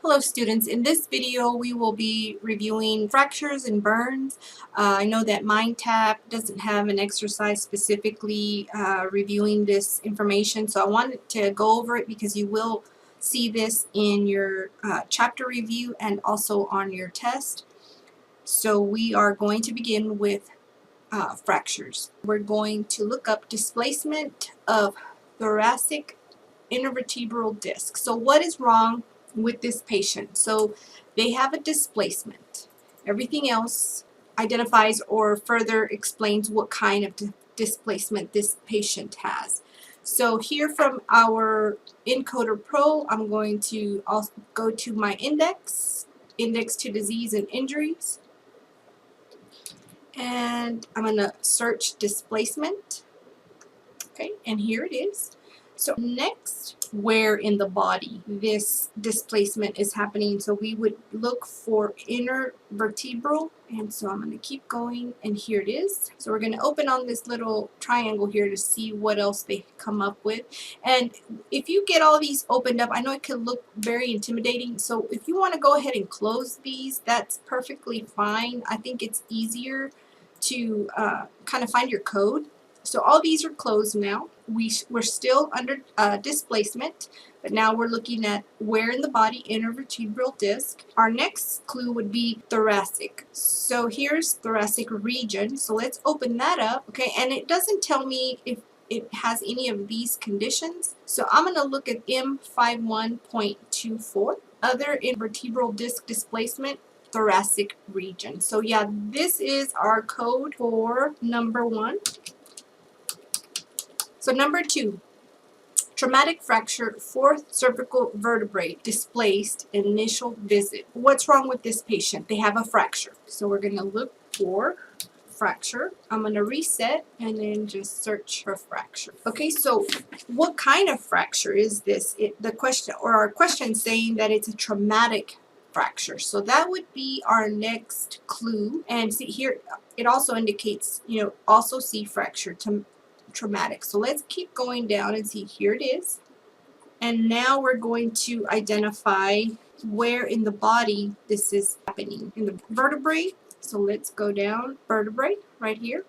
Hello students, in this video we will be reviewing fractures and burns. I know that MindTap doesn't have an exercise specifically reviewing this information, so I wanted to go over it because you will see this in your chapter review and also on your test. So we are going to begin with fractures. We're going to look up displacement of thoracic intervertebral disc. So what is wrong with this patient? So they have a displacement. Everything else identifies or further explains what kind of displacement this patient has. So here from our Encoder Pro, I'm going to also go to my index to disease and injuries, and I'm going to search displacement. Okay, and here it is. So next, where in the body this displacement is happening. So we would look for intervertebral, and so I'm going to keep going, and here it is. So we're going to open on this little triangle here to see what else they come up with. And if you get all these opened up, I know it can look very intimidating, so if you want to go ahead and close these, that's perfectly fine. I think it's easier to kind of find your code. So all these are closed now. We're still under displacement, but now we're looking at where in the body, intervertebral disc. Our next clue would be thoracic. So here's thoracic region. So let's open that up. Okay, and it doesn't tell me if it has any of these conditions. So I'm going to look at M51.24, other intervertebral disc displacement, thoracic region. So yeah, this is our code for number 1. So number 2, traumatic fracture, 4th cervical vertebrae displaced, initial visit. What's wrong with this patient? They have a fracture. So we're going to look for fracture. I'm going to reset and then just search for fracture. Okay, so what kind of fracture is this? The question, or our question, saying that it's a traumatic fracture. So that would be our next clue. And see here, it also indicates, also see fracture to traumatic. So let's keep going down and see, here it is. And now we're going to identify where in the body this is happening. In the vertebrae. So let's go down, vertebrae, right here.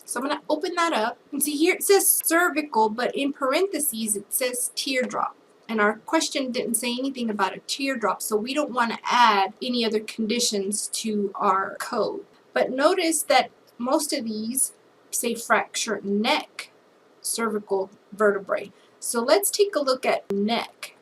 So I'm going to open that up. And see here it says cervical, but in parentheses it says teardrop. And our question didn't say anything about a teardrop, so we don't want to add any other conditions to our code. But notice that most of these say fracture neck, cervical vertebrae. So let's take a look at neck.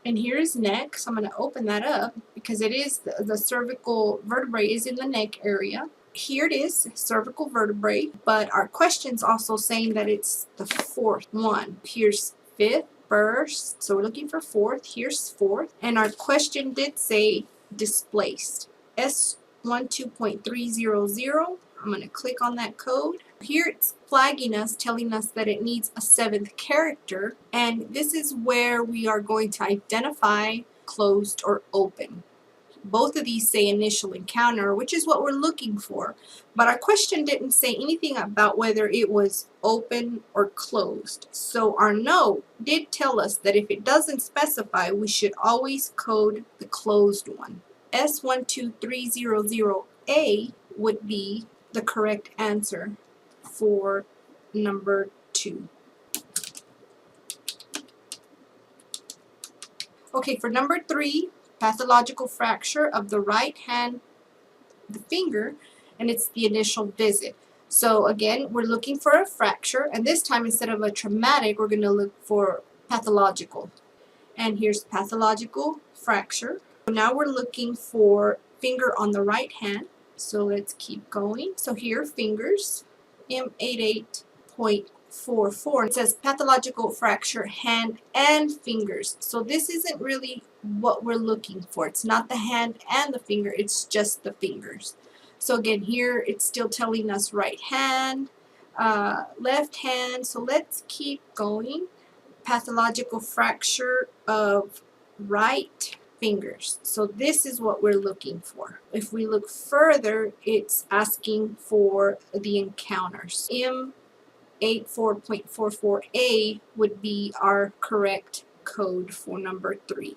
And here's neck. So I'm going to open that up because it is the cervical vertebrae is in the neck area. Here it is, cervical vertebrae, but our question's also saying that it's the 4th one. Here's 5th, 1st, so we're looking for 4th. Here's 4th, and our question did say displaced. S12.300. I'm going to click on that code. Here it's flagging us, telling us that it needs a 7th character, and this is where we are going to identify closed or open. Both of these say initial encounter, which is what we're looking for, but our question didn't say anything about whether it was open or closed. So our no did tell us that if it doesn't specify, we should always code the closed one. S12300A would be the correct answer for number 2. Okay, for number 3, pathological fracture of the right hand, the finger, and it's the initial visit. So again, we're looking for a fracture, and this time instead of a traumatic, we're going to look for pathological. And here's pathological fracture. Now we're looking for finger on the right hand. So let's keep going. So here, fingers, M88.44. It says pathological fracture, hand and fingers. So this isn't really what we're looking for. It's not the hand and the finger, it's just the fingers. So again, here it's still telling us right hand, left hand. So let's keep going. Pathological fracture of right fingers. So this is what we're looking for. If we look further, it's asking for the encounters. M84.44A would be our correct code for number 3.